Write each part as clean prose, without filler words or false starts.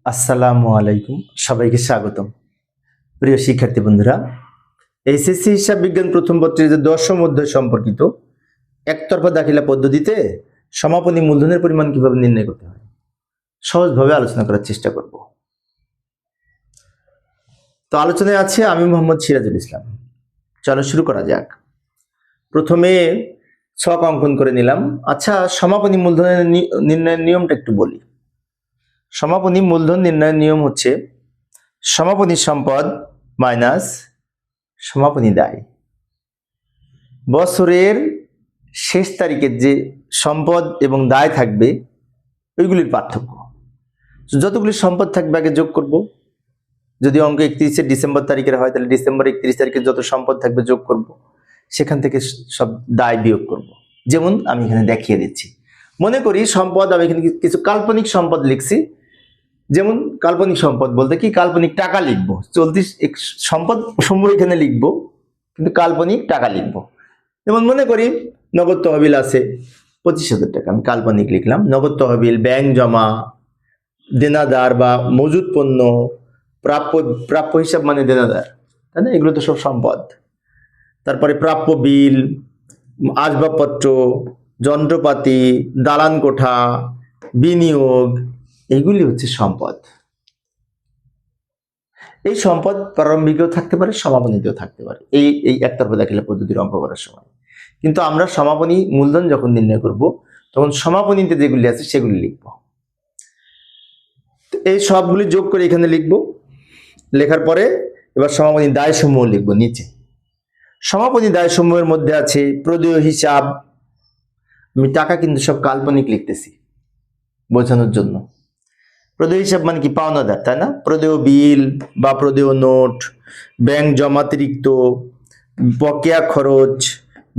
আসসালামু আলাইকুম, সবাইকে স্বাগতম। প্রিয় শিক্ষার্থী বন্ধুরা, এইচএসসি হিসাব বিজ্ঞান প্রথম পত্রের যে দশম অধ্যায় সম্পর্কিত একতরফা দাখিলা পদ্ধতিতে সমাপনী মূলধনের পরিমাণ কিভাবে নির্ণয় করতে হয় সহজভাবে আলোচনা করার চেষ্টা করব। তো আলোচনায় আছে আমি মোহাম্মদ সিরাজুল ইসলাম। চলো শুরু করা যাক। প্রথমে ছক অঙ্কন করে নিলাম। আচ্ছা, সমাপনী মূলধনের নির্ণয়ের নিয়মটা একটু বলি। সমাপনী মূলধন নির্ণয়ের নিয়ম হচ্ছে সমাপনী সম্পদ মাইনাস সমাপনী দায়। বছরের শেষ তারিখের যে সম্পদ এবং দায় থাকবে ওইগুলির পার্থক্য। যতগুলি সম্পদ থাকবে আগে যোগ করব। যদি অঙ্ক 31 ডিসেম্বর তারিখের হয় তাহলে ডিসেম্বর 31 তারিখের যত সম্পদ থাকবে যোগ করব, সেখান থেকে সব দায় বিয়োগ করব। যেমন আমি এখানে দেখিয়ে দিচ্ছি। মনে করি সম্পদ, আমি এখানে কিছু কাল্পনিক সম্পদ লিখছি। যেমন কাল্পনিক সম্পদ বলতে কি, কাল্পনিক টাকা লিখবো। চলতি সম্পদ সমূহ এখানে লিখবো, কিন্তু কাল্পনিক টাকা লিখবো। যেমন মনে করি নগদ তহবিল আছে 25,000 টাকা, আমি কাল্পনিক লিখলাম। নগদ তহবিল, ব্যাংক জমা, দেনাদার বা মজুদ পণ্য, প্রাপ্য হিসাব মানে দেনাদার, তাই না? এগুলো তো সব সম্পদ। তারপরে প্রাপ্য বিল, আসবাবপত্র, যন্ত্রপাতি, দালান কোঠা, বিনিয়োগ, এগুলি হচ্ছে সম্পদ। এই সম্পদ প্রারম্ভিকও থাকতে পারে, সমাপনীতেও থাকতে পারে এই একতরফা দাখিলা পদ্ধতির অঙ্ক করার সময়। কিন্তু আমরা সমাপনী মূলধন যখন নির্ণয় করব তখন সমাপনীতে যেগুলি আছে সেগুলি লিখব। এই সবগুলি যোগ করে এখানে লিখব। লেখার পরে এবার সমাপনী দায় সমূহ লিখব নিচে। সমাপনী দায় সমূহের মধ্যে আছে প্রদেয় হিসাব। আমি টাকা কিন্তু সব কাল্পনিক লিখতেছি বোঝানোর জন্য। প্রদেয় হিসাব মানে কি, পাওনাদার, তাই না? প্রদেয় বিল বা প্রদেয় নোট, ব্যাংক জমাতিরিক্ত, বকেয়া খরচ,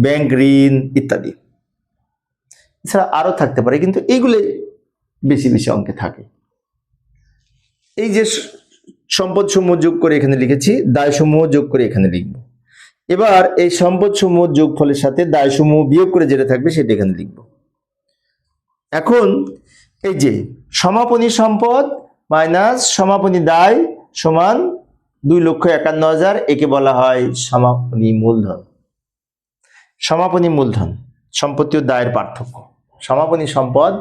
ব্যাংক ঋণ ইত্যাদি। এছাড়া আরো থাকতে পারে, কিন্তু এইগুলো বেশি বেশি অঙ্কে থাকে। এই যে সম্পদ সমূহ যোগ করে এখানে লিখেছি, দায় সমূহ যোগ করে এখানে লিখব। এবার এই সম্পদ সমূহ যোগফলের সাথে দায় সমূহ বিয়োগ করে যেটা থাকবে সেটা এখানে লিখব। এখন এই যে সমাপনী সম্পদ মাইনাস সমাপনী দায় সমান 2,51,000, একে বলা হয় সমাপনী মূলধন। সমাপনী মূলধন সম্পত্তি ও দায়ের পার্থক্য, সমাপনী সম্পদ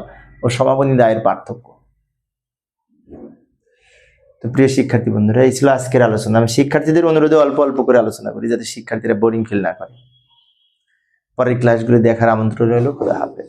ও সমাপনী দায়ের পার্থক্য। তো প্রিয় শিক্ষার্থী বন্ধুরা, এই ছিল আজকের আলোচনা। আমি শিক্ষার্থীদের অনুরোধে অল্প অল্প করে আলোচনা করি যাতে শিক্ষার্থীরা বোরিং ফিল না করে। পরের ক্লাসগুলো দেখার আমন্ত্রণ রইল। খোদা হাফেজ।